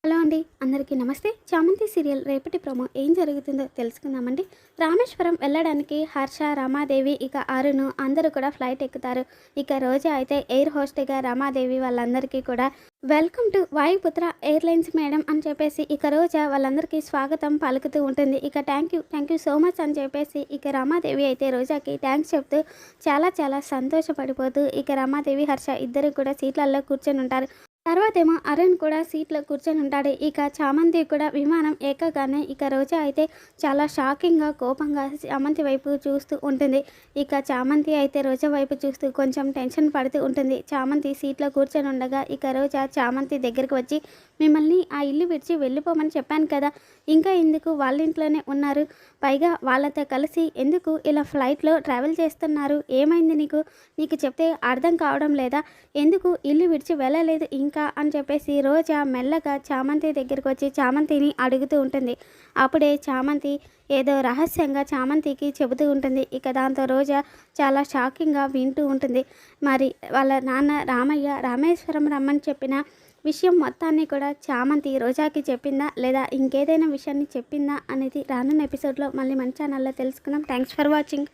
Hello అండి, అందరికీ నమస్తే. చామంతి సీరియల్ రేపటి ప్రోమో ఏం జరుగుతుందో తెలుసుకుందామండి. రామేశ్వరం వెళ్ళడానికి హర్ష, రమాదేవి ఇక అరుణ్ అందరూ కూడా ఫ్లైట్ ఎక్కుతారు. ఇక రోజా అయితే ఎయిర్ హోస్ట్గా రమాదేవి వాళ్ళందరికీ కూడా welcome to Vayuputra airlines madam అని చెప్పేసి ఇక రోజా వాళ్ళందరికీ స్వాగతం పలుకుతూ ఉంటుంది. ఇక థ్యాంక్ యూ సో మచ్ అని చెప్పేసి ఇక రమాదేవి అయితే రోజాకి థ్యాంక్స్ చెప్తూ చాలా చాలా సంతోషపడిపోతూ ఇక రమాదేవి, హర్ష ఇద్దరు కూడా సీట్లలో కూర్చొని ఉంటారు. తర్వాతేమో అరుణ్ కూడా సీట్లో కూర్చొని ఉంటాడు. ఇక చామంతి కూడా విమానం ఎక్కగానే ఇక రోజా అయితే చాలా షాకింగ్గా, కోపంగా చామంతి వైపు చూస్తూ ఉంటుంది. ఇక చామంతి అయితే రోజా వైపు చూస్తూ కొంచెం టెన్షన్ పడుతూ ఉంటుంది. చామంతి సీట్లో కూర్చొని ఉండగా ఇక రోజా చామంతి దగ్గరికి వచ్చి, మిమ్మల్ని ఆ ఇల్లు విడిచి వెళ్ళిపోమని చెప్పాను కదా, ఇంకా ఎందుకు వాళ్ళ ఇంట్లోనే ఉన్నారు, పైగా వాళ్ళతో కలిసి ఎందుకు ఇలా ఫ్లైట్లో ట్రావెల్ చేస్తున్నారు, ఏమైంది నీకు చెప్తే అర్థం కావడం లేదా, ఎందుకు ఇల్లు విడిచి వెళ్ళలేదు ఇంకా అని చెప్పేసి రోజా మెల్లగా చామంతి దగ్గరికి వచ్చి చామంతిని అడుగుతూ ఉంటుంది. అప్పుడే చామంతి ఏదో రహస్యంగా చామంతికి చెబుతూ ఉంటుంది. ఇక దాంతో రోజా చాలా షాకింగ్గా వింటూ ఉంటుంది. మరి వాళ్ళ నాన్న రామేశ్వరం రమ్మని చెప్పిన విషయం మొత్తాన్ని కూడా చామంతి రోజాకి చెప్పిందా లేదా ఇంకేదైనా విషయాన్ని చెప్పిందా అనేది రానున్న ఎపిసోడ్లో మళ్ళీ మన ఛానల్లో తెలుసుకుందాం. Thanks for watching.